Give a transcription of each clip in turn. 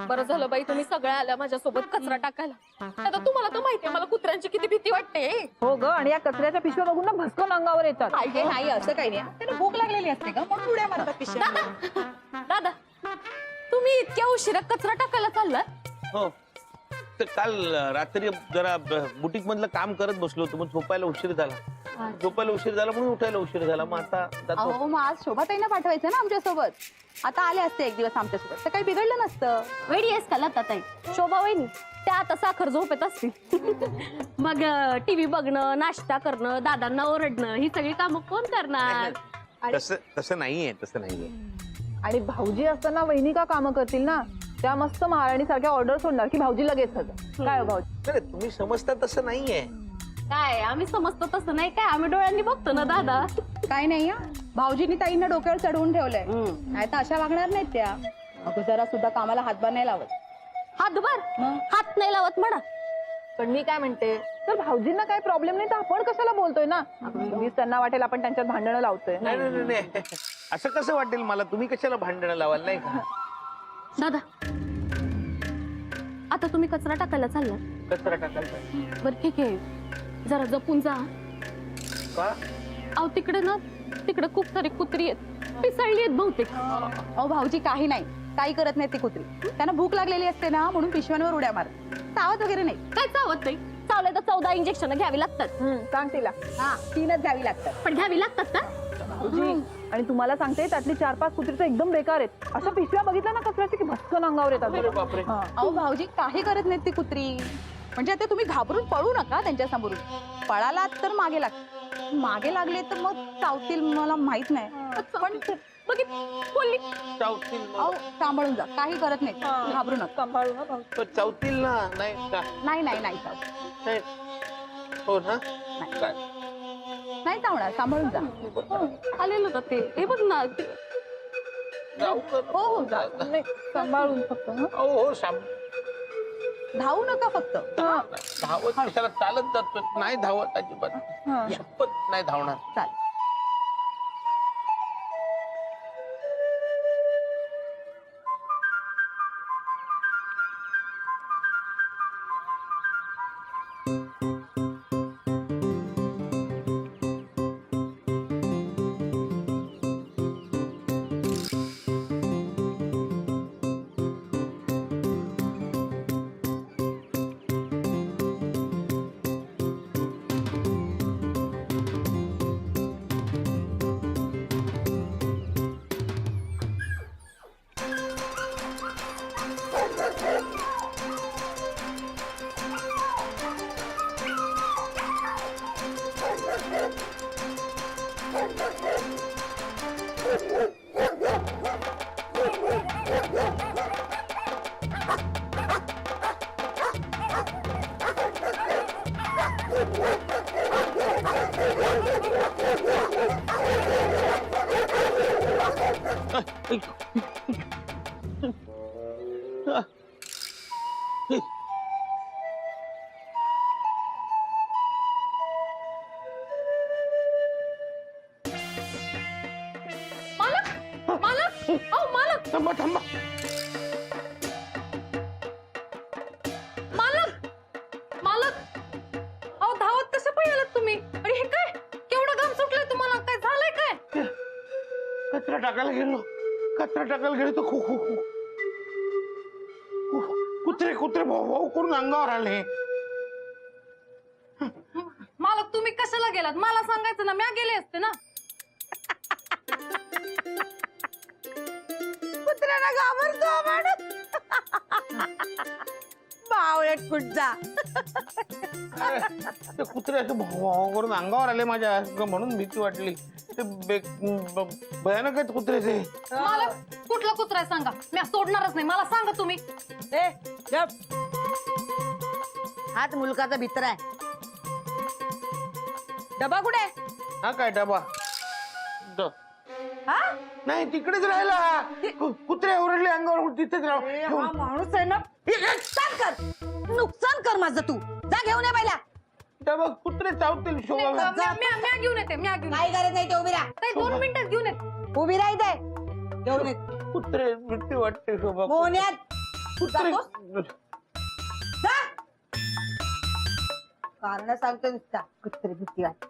बरं झालं बाई तुम्ही सगळ्या आल्या माझ्यासोबत कचरा टाकायला. आता तुम्हाला तर माहितीये मला कुत्र्यांची किती भीती वाटते. हो ग, आणि या कचऱ्याच्या पिशव्या बघून ना भस्कन अंगावर येतात. हे नाही असं काही नाही, त्याला भूक लागलेली असते का म्हणून उड्या मारतात पिशव्या. दादा तुम्ही इतक्या उशिरा कचरा टाकायला चाललात? हो, तर काल रात्री जरा बुटीक मधलं काम करत बसलो होतो, मग झोपायला उशीर झाला म्हणून उठायला उशीर झाला. मग आता जातो. अहो मग आज शोभाताईंना पाठवायचं ना आमच्यासोबत. आता आले असते एक दिवस आमच्यासोबत तर काही बिघडलं नसतं. वेडी आहेस का लता ताई? शोभा वहिनी त्या आता साखर झोपेत असतील. मग टीव्ही बघणं, नाश्ता करणं, दादांना ओरडणं ही सगळी कामं कोण करणार? तसं नाहीये. आणि भाऊजी असताना वहिनी का कामं करतील ना? त्या मस्त महाराणी सारख्या ऑर्डर सोडणार की भाऊजी लगेच हजर. काय हो भाऊजी? नाही, तुम्ही समजता तसं नाहीये. काय आम्ही समजतो तसं नाही काय, आम्ही डोळ्यांनी बघतो ना दादा. काय नाही हा, भाऊजींनी ताईंना डोक्यावर चढवून ठेवलंय. नाही तर अशा वागणार नाहीत त्या. अगं जरा सुद्धा कामाला हातभार नाही लावत. हातभार हात नाही लावत म्हणा. पण मी काय म्हणते, तर भाऊजींना काही प्रॉब्लेम नाही तर आपण कशाला बोलतोय ना? उगीच त्यांना वाटेल आपण त्यांच्यात भांडणं लावतोय. नाही. असं कसं वाटेल मला? तुम्ही कशाला भांडणं लावाल? नाही का दादा आता तुम्ही कचरा टाकायला चालला? कचरा टाकायचा बरं ठीक आहे, जरा जपून जा. का? अहो तिकडे खूप सारी कुत्री आहेत, पिसळली आहेत बहुतेक. अहो भाऊजी काही नाही, काही करत नाही ती कुत्री. त्यांना भूक लागलेली असते ना म्हणून पिशव्यांवर उड्या मार. चावत वगैरे नाही. काय चावत नाही? चावले तर 14 इंजेक्शन घ्यावी लागतात. सांग तिला. हा 3च द्यावी लागतात. पण घ्यावी लागतात ना? भाऊजी, आणि तुम्हाला सांगते त्यातली 4-5 कुत्री तर एकदम बेकार आहेत. अशा पिशव्या बघितल्या ना कचऱ्याची की भस्कन अंगावर येतात. बापरे. हा. अहो भाऊजी काही करत नाहीत ती कुत्री. म्हणजे आता तुम्ही घाबरून पळू नका त्यांच्या समोरून. पळालात तर मागे लागले तर मग चावतील मला माहित नाही. पण बघित बोलली चावतील अहो सांभाळून जा, काही करत नाही, घाबरू नका. सांभाळू ना भाऊ. पण चावतील ना? नाही का? नाही चावत. नाही. हो ना? काय? नाही चावणार, सांभाळून जा. आलेलं का ते? हे बघ ना जाऊ का? हो जा. नाही, सांभाळून फक्त. हं? हो धावू नका फक्त. धावत कशाला? चालत जातो. नाही धावत अजिबात. हा. शपथ नाही धावणार. चालेल. थांबा. मालक अहो धावत कसं पळालात तुम्ही? आणि हे काय केवढं घाम सुटलंय तुम्हाला? काय झालंय काय? कचरा टाकायला गेलो तर कुत्रे भाऊ करून अंगावर आले. मालक तुम्ही कशाला गेलात? मला सांगायचं ना, म्या गेले असते ना. कुत्र्याला घाबरतो आपण. बावळट कुठचा. ते कुत्रे असे भाऊ करून अंगावर आले माझ्या, म्हणून भीती वाटली. ते भयानक आहेत कुत्रे ते. मालक कुठला कुत्रा आहे सांगा, म्या सोडणारच नाही. मला सांगा तुम्ही. हात मुलकाचा भित्र आहे. डबा कुठे? हा काय डबा? नाही तिकडेच राहिला. कुत्रे ओरडले अंगावर, तिथेच राहा. माणूस आहे ना, नुकसान कर माझं. तू जा घेऊन ये पहिला डबा. कुत्रे चावतील शोभा. म्या घेऊन येते. काही गरज नाही. ते उभी राहा. काही 2 मिनिटात घेऊन येते. उभी राहा इथे. घेऊन ये. कुत्रे भीती वाटते शोभा. मोहन्यात जातोस? जा. कारण सांगतो नुसता कुत्री भीती वाटते.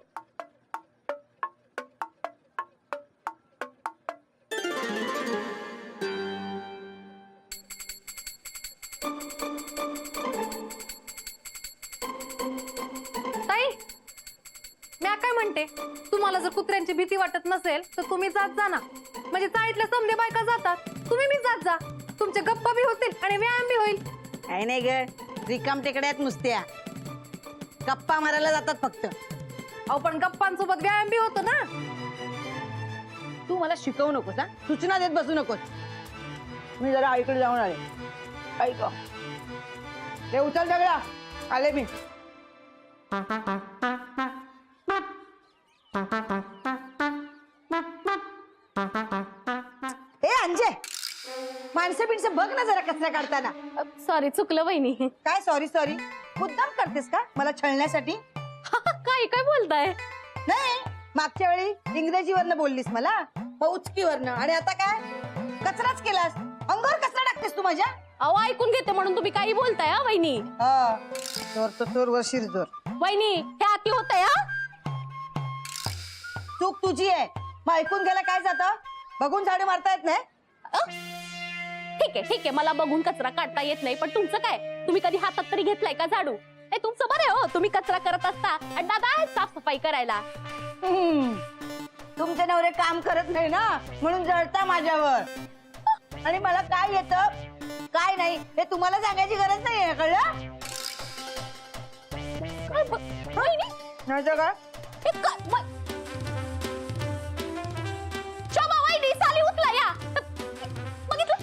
ताई मी काय म्हणते, तुम्हाला जर कुत्र्यांची भीती वाटत नसेल तर तुम्ही जात जा ना. म्हणजे चाळीतल्या समजे बायका जातात, तुम्ही मी जात जा. तुमचे गप्पा बी होतील आणि व्यायाम बी होईल. काय नाही ग, रिकाम टेकड्यात नुसत्या गप्पा मारायला जातात फक्त. अहो पण गप्पांसोबत व्यायाम बी होतो ना. तू मला शिकवू नकोस हा, सूचना देत बसू नकोस. मी जरा आईकडे जाऊन आले. ऐक ते उचल दगडा, आले मी. ए अंजे, माणसं बिणसं बघ ना जरा कचरा काढताना. सॉरी चुकलं वहिनी. काय सॉरी सॉरी, मुद्दाम करतेस का मला छळण्यासाठी? काय काय बोलताय? नाही, मागच्या वेळी इंग्रजीवरनं बोललीस मला, पौचकीवरनं, आणि आता काय कचराच केलास. अंगावर कचरा टाकतेस तू माझ्या. अहो ऐकून घेते म्हणून तुम्ही काही बोलताय हा वहिनी. हा, चोर तो चोरवर शिरजोर. वहिनी हे अति होतंय हा. चूक तुझी आहे, मग ऐकून गेला काय जातं? बघून झाडे मारता येत नाही. ठीक आहे मला बघून कचरा काढता येत नाही, पण तुमचं काय? तुम्ही कधी हातात तरी घेतलाय का झाडू? हे तुमचं बरं आहे हो, तुम्ही कचरा करत असता आणि दादा आहे साफसफाई करायला. तुमचे नवरे काम करत नाही ना, म्हणून जळता माझ्यावर. आणि मला काय येतं काय नाही हे तुम्हाला सांगायची गरज नाही, कळलं? काय वहिनी? नाही तर काय? हे शोभा वहिनी साली उचला या. बघितलं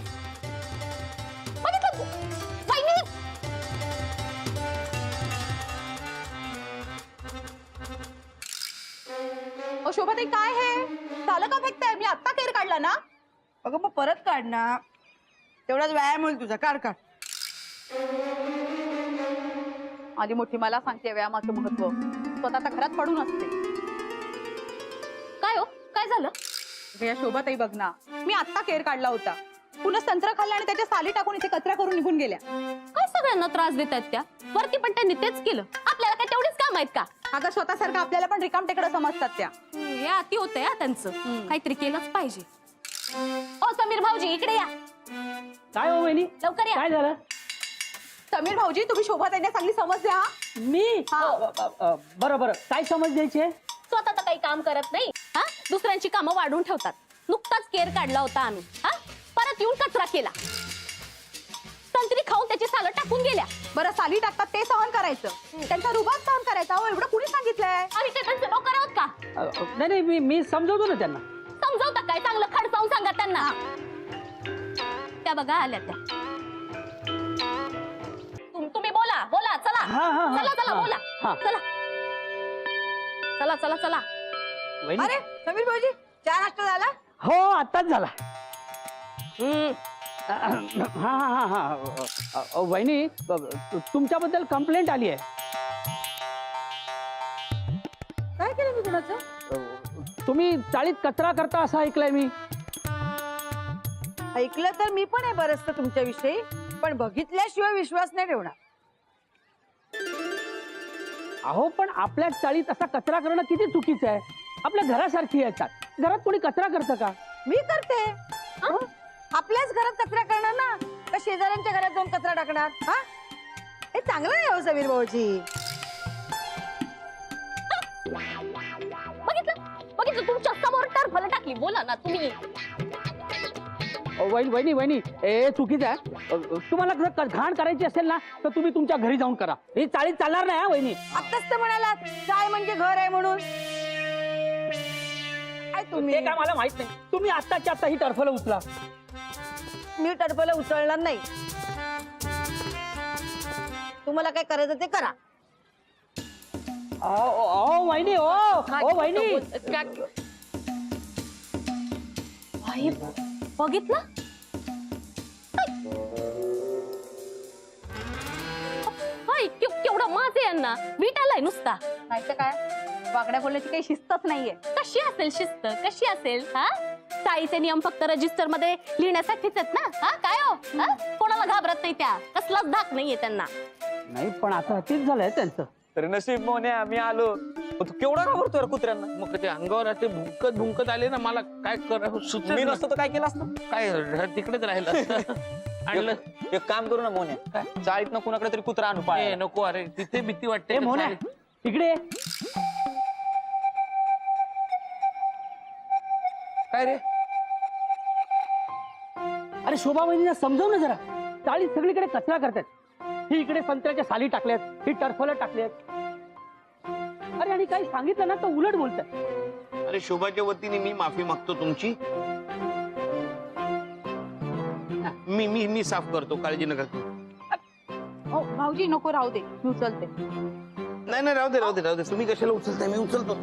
वहिनी. शोभाताई काय हे झालं का फेकताय? मी आत्ता केर काढला ना. अगं मग परत काढ ना, तेवढाच व्यायाम होईल तुझा. काढ काढ. आधी मोठी मला सांगते व्यायामाचं महत्व. स्वतः आता घरात पडून असते. काय हो काय झालं? या शोभाताई बघ ना, मी आत्ता केर काढला होता, पुन्हा संत्र खाल्ला आणि त्याच्या साली टाकून इथे कचरा करून निघून गेल्या. काय सगळ्यांना त्रास देत आहेत त्या? वरती पण त्यांनी तेच केलं, आपल्याला काय तेवढीच काम आहेत का? अगं स्वतःसारखं आपल्याला पण रिकाम टेकडं समजतात त्या. हे अति होतंय हा त्यांचं. काहीतरी केलंच पाहिजे. ओ समीर भाऊजी इकडे या. काय हो वहिनी, लवकर या. काय झालं? समीर भाऊजी तुम्ही शोभाताईंना चांगली समज द्या. मी बरं बरं, काय समज द्यायची आहे? स्वतः तर काही काम करत नाही हा, दुसऱ्यांची कामं वाढवून ठेवतात. नुकताच केर काढला होता आम्ही हा, परत येऊन कचरा केला. संत्री खाऊन त्याची सालं टाकून गेल्या. बरं साली टाकतात ते सहन करायचं, त्यांचा रुबाब सहन करायचा. अहो एवढं कुणी सांगितलंय? आम्ही काय त्यांचे नोकर आहोत का? नाही मी समजवतो ना त्यांना. समजवता काय? चांगलं खडसावून सांगा त्यांना. त्या बघा आल्या त्या. तुम्ही बोला चला. चला बोला. चला. वहिनी, अरे समीर भाऊजी, चहा नाश्ता झाला? हो आताच झाला. हा वहिनी, तुमच्याबद्दल कंप्लेंट आली आहे. काय केलं मी कुणाचं? तुम्ही चाळीत कचरा करता असं ऐकलंय मी. ऐकलं तर मी पण आहे बरंच तुमच्याविषयी, पण बघितल्याशिवाय विश्वास नाही ठेवणार. अहो पण आपल्या चाळीत असा कचरा करणं किती चुकीचं आहे. आपल्या घरासारखी येतात, घरात कोणी कचरा करतं का? मी करते. आपल्याच घरात कचरा करणार ना, का शेजाऱ्यांच्या घरात जाऊन कचरा टाकणार? हा, हे चांगलं नाही हो समीर भाऊजी. बघितलं तुमच्या समोर टरफल टाकली. बोला ना तुम्ही. वहिनी हे चुकीचं आहे. तुम्हाला जर घाण करायची असेल ना तर तुम्ही तुमच्या घरी जाऊन करा. ही चाळीत चालणार नाही हा वहिनी. आत्ताच तर म्हणाला चाळ म्हणजे घर आहे म्हणून. तुम्ही ते काय मला माहित नाही. तुम्ही आत्ताच्या आत्ता ही टरफल उचला. मी टरफल उचलणार नाही. तुम्हाला काय करायचं ते करा. वहिनी वहिनी, बघितलं केवढा माझे यांना वीट आलाय नुसता. नाही तर काय, वाकड्या बोलण्याची काही शिस्तच नाहीये. कशी असेल शिस्त? कशी असेल? हा, चाळीचे नियम फक्त रजिस्टर मध्ये लिहिण्यासाठीच आहेत ना. हा काय हो, कोणाला घाबरत नाही त्या, कसलाच धाक नाहीये त्यांना. नाही पण आता तीच झालंय त्यांचं. तरी नशीब मोने आम्ही आलो. तू केवढा घाबरतोय रे कुत्र्यांना? मग ते अंगावर असे भुंकत आले ना, मला काय करावं मी सुचत नसतो तर काय केलं असतं? काय तिकडेच राहिलं असतं. आणलं. एक काम करू ना मोने, चाळीत ना कुणाकडे तरी कुत्रा आणू पाय. नको, अरे तिथे भीती वाटते. ए मोन्या तिकडे ये. काय रे? अरे शोभा वहिनीला समजव ना जरा. चाळीत सगळीकडे कचरा करतात. ही इकडे संत्र्याच्या साली टाकल्यात, ही टरफलं टाकल्यात. अरे आणि काही सांगितलं ना तर उलट बोलतात. अरे शोभाच्या वतीने मी माफी मागतो तुमची. मी साफ करतो, काळजी नका करू. हो भाऊजी नको, राहू दे, मी उचलते. नाही राहू दे. तुम्ही कशाला उचलताय? मी उचलतो.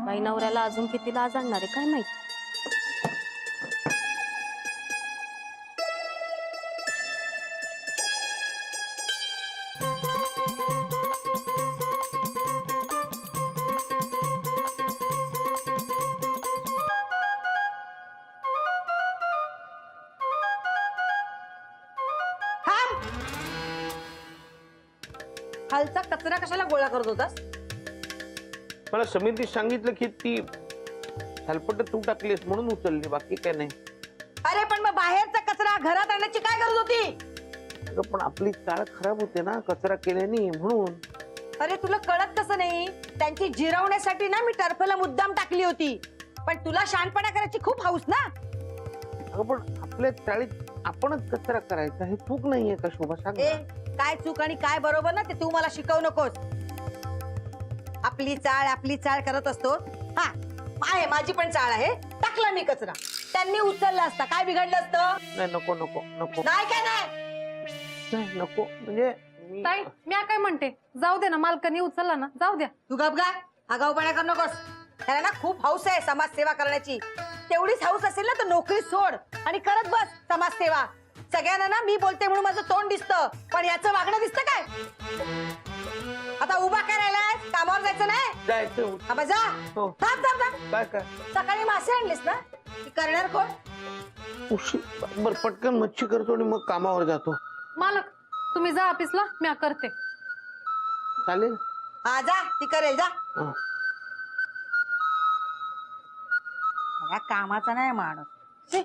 बाई नवऱ्याला अजून किती लाज आणणार आहे काय माहित. खालचा कचरा कशाला गोळा करत होतास? मला समिती सांगितलं की ती थालपट तू टाकलीस म्हणून उचलली, बाकी काय नाही. अरे पण मग बाहेरचा कचरा घरात आणण्याची काय गरज होती? अगं, पण आपली चाळ खराब होते ना कचरा केल्याने, म्हणून. अरे तुला कळत कसं नाही? त्यांची जिरवण्यासाठी ना मी टर्फला मुद्दाम टाकली होती, पण तुला शहाणपणा करायची खूप हौस ना. अगं पण आपल्या चाळीत आपणच कचरा करायचा, हे चूक नाहीये का शोभा? सांग ए ना. काय चूक आणि काय बरोबर ना ते तू मला शिकवू नकोस. आपली चाळ करत असतो. हा आहे, माझी पण चाळ आहे. टाकला मी कचरा, त्यांनी उचलला असता काय बिघडलं असतं? नाही, नको. नाही काय नाही. नाही, नको म्हणजे ताई मी काय म्हणते, जाऊ दे ना, मालकाने उचलला ना, जाऊ द्या. तू गपगा, आगाऊपणा करू नकोस. त्याला ना खूप हौस आहे समाजसेवा करण्याची. तेवढीच हौस असेल ना तर नोकरी सोड आणि करत बस समाजसेवा. सगळ्यांना ना मी बोलते म्हणून माझं तोंड दिसतं, पण याचं वागणं दिसतं काय? आता उभा काय राहिलाय? कामावर जायचं नाही? जायचं. आबा जा. हो. थांब. काय सकाळी मासे आणलेस ना? ती करणार कोण? बर, पटकन मच्छी करतो आणि मग कामावर जातो. मालक तुम्ही जा ऑफिसला, मी करते. चालेल. हा जा, ती करेल जा. हा. मला कामाचा नाही माणूस. छी.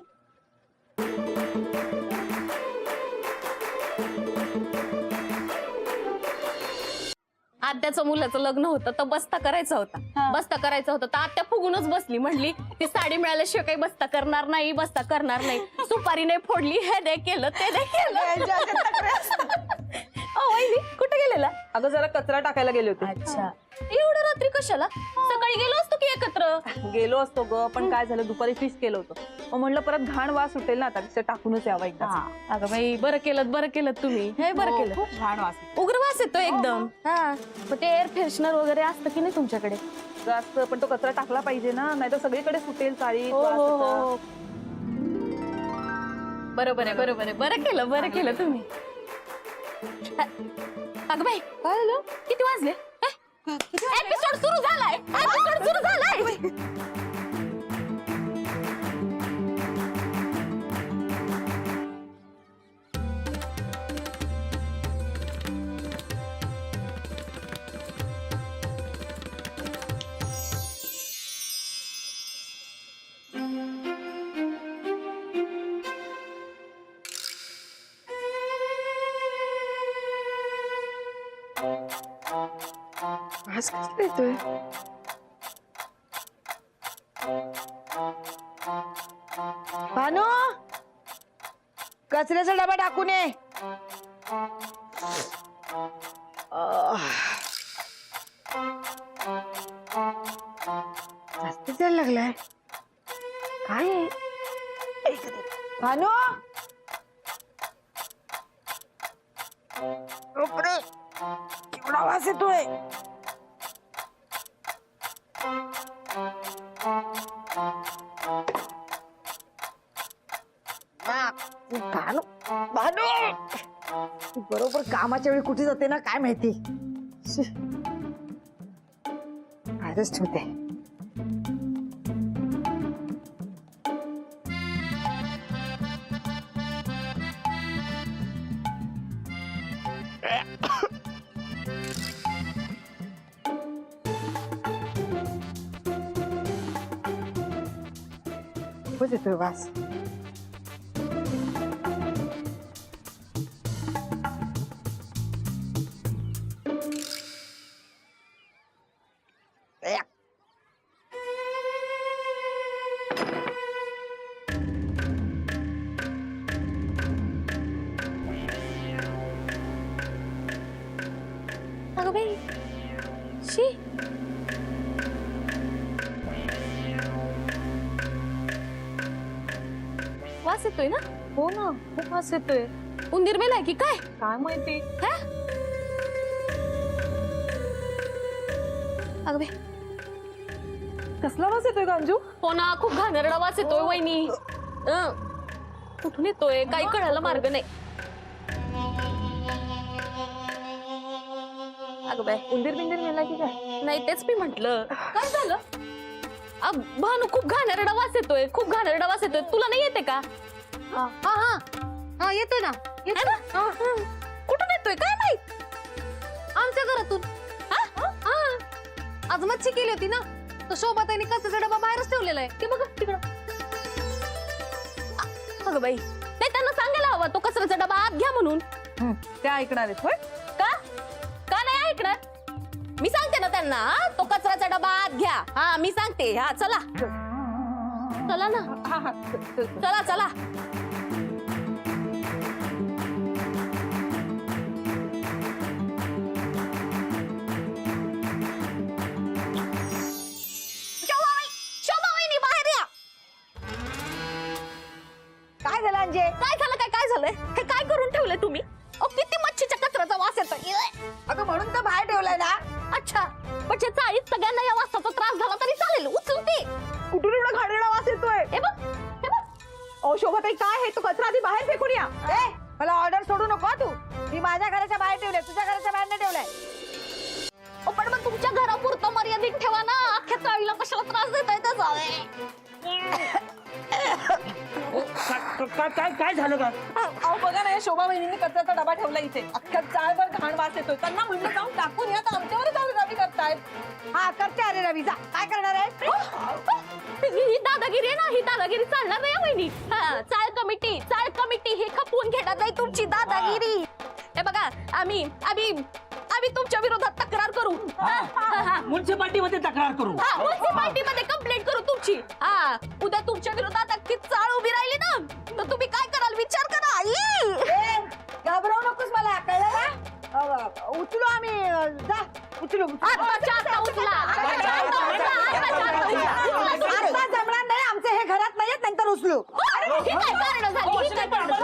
आत्याचं मुलाचं लग्न होतं तर बस्ता करायचा होता. बस्ता करायचा होता तर आत्या फुगूनच बसली, म्हणली ती साडी मिळाल्याशिवाय काही बस्ता करणार नाही. सुपारी नाही फोडली, हे नाही केलं, ते नाही केलं. वहिनी कुठे गेलेला? अगं जरा कचरा टाकायला गेले होते. अच्छा, एवढ्या रात्री कशाला? सकाळी गेलो असतो की एकत्र. गेलो असतो ग, पण काय झालं दुपारी फिश केलं होतं. मग म्हणलं परत घाण वास सुटेल ना, आता टाकूनच यावं एकदा. अगं बाई, बरं केलं तुम्ही. हे बरं केलं. खूप छान वास येतो. उग्र वास येतो एकदम. हा, मग ते एअर फ्रेशनर वगैरे असतं की नाही तुमच्याकडे? जास्त पण तो कचरा टाकला पाहिजे ना, नाही तर सगळीकडे सुटेल चाळी. हो. बरोबर आहे. बरं केलं तुम्ही. अगं बाई, काय झालं? किती वाजले? एपिसोड सुरू झालाय. वास कसला येतोय? भानू, कचऱ्याचा डबा टाकून ये. जास्त जायला लागलाय. काय आहे? भानू, बापरे, केवढा वास येतोय. भानू, भानू, तू बरोबर कामाच्या वेळी कुठे जाते ना काय माहिती. बाहेरच ठेवते. खूपच येतोय वास. अगं बाई, शी. वास येतोय ना? हो ना, खूप वास येतोय. उंदीर मेलाय की काय? काय माहिती. अगं बाई, कसला वास येतोय अंजू? हो ना, खूप घाणेरडा वास येतोय वहिनी. कुठून येतोय काही कळायला मार्ग नाही. अगं बाई, उंदीर बिंदीर मेला की काय? नाही तेच मी म्हंटल. काय झालं? भानू, खूप घाणेरडा वास येतोय, खूप घाणेरडा वास येतोय. तुला नाही येते का? हा हा हा येतोय ना, है ना? कुठून येतोय काय माहित? आमच्या घरातून. आज मच्छी केली होती ना, तर शोभाताईने कचऱ्याचा डबा बाहेरच ठेवलेला आहे. ते बघा तिकडं. अगं बाई, नाही त्यांना सांगायला हवा तो कचऱ्याचा डबा आत घ्या म्हणून. त्या ऐकणार आहेत होय? का का नाही ऐकणार? मी सांगते ना त्यांना, तो कचऱ्याचा डबा आत घ्या. हा, मी सांगते. हा, चला चला ना. हा हा, चला चला. शोभा वहिनी, बाहेर या. काय झालं अंजे? काय झालं? काय झालंय? हे काय करून ठेवलंय तुम्ही? किती मच्छीच्या कचऱ्याचा वास येतोय. अगं म्हणून तर बाहेर ठेवलाय ना. अच्छा, म्हणजे चाळीत सगळ्यांना या वासाचा त्रास झाला तरी चालेल. उचलते. कुठून एवढा घाणेरडा वास येतोय? हे बघ, हे बघ. ओ शोभाताई, काय आहे तो कचरा आधी बाहेर फेकून या. ए, मला ऑर्डर सोडू नको तू. मी माझ्या घराच्या बाहेर ठेवलंय, तुझ्या घराच्या बाहेर नाही ठेवलंय. पण मग तुमच्या घरापुरतं मर्यादित ठेवा ना. अख्ख्या चाळीला कशाला त्रास देताय त्याचा? काय झालं का? अहो बघा ना, या शोभा वहिनीने कचऱ्याचा डबा ठेवला इथे. अख्ख्या चाळभर घाण वास येतोय. त्यांना म्हणलं जाऊन टाकून या, तर आमच्यावरच आरोपी करतायत. हा, करते. अरे रवी, जा. काय करणार आहे? ही दादागिरी आहे ना, ही दादागिरी चालणार नाही वहिनी. चाळ कमिटी हे खपवून घेण्यात आहे तुमची दादागिरी. हे बघा, आम्ही तुमच्या विरोधात तक्रार करू. म्युन्सिपाल्टीमध्ये तक्रार करू. म्युन्सिपाल्टीमध्ये कंप्लेंट करू तुमची. उद्या तुमच्या विरोधात अख्खी चाळ उभी राहिली ना, तर तुम्ही काय कराल विचार करा. ए, घाबरवू नकोस मला, कळलं ना? उचलू आम्ही. जा, उचलू. आत्ताच्या आता उचला. आता जमणार नाही, आमचे हे घरात नाहीयेत, नंतर उचलू. ही काय कारणं झाली? ही काय कारणं झाली?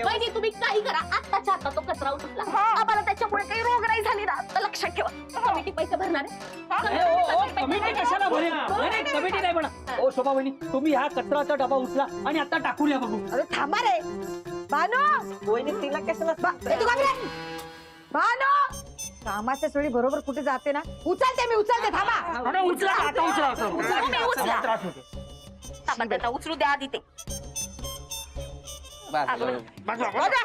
वहिनी, तुम्ही काही करा, आत्ताच्या आता तो कचरा उचला. आम्हाला त्याच्यामुळे काही रोगराई झाली ना, तर लक्षात ठेवा. कमिटी पैसे भरणार आहे. कमिटी कशाला भरेल? नाही, कमिटी नाही म्हणा. ओ शोभा वहिनी, तुम्ही हा कचराचा डबा उचला आणि आता टाकून या बघू. अरे थांबा रे भानू. वहिनी तिला कशाला भानू, कामाच्या वेळी बरोबर कुठे जाते ना. उचलते मी, उचलते. थांबा. उचला आता, उचला. तुम्ही उचला. त्रास होतो. ताबा त्याचा उचलू द्या आधी ते. बस, बस. बघा.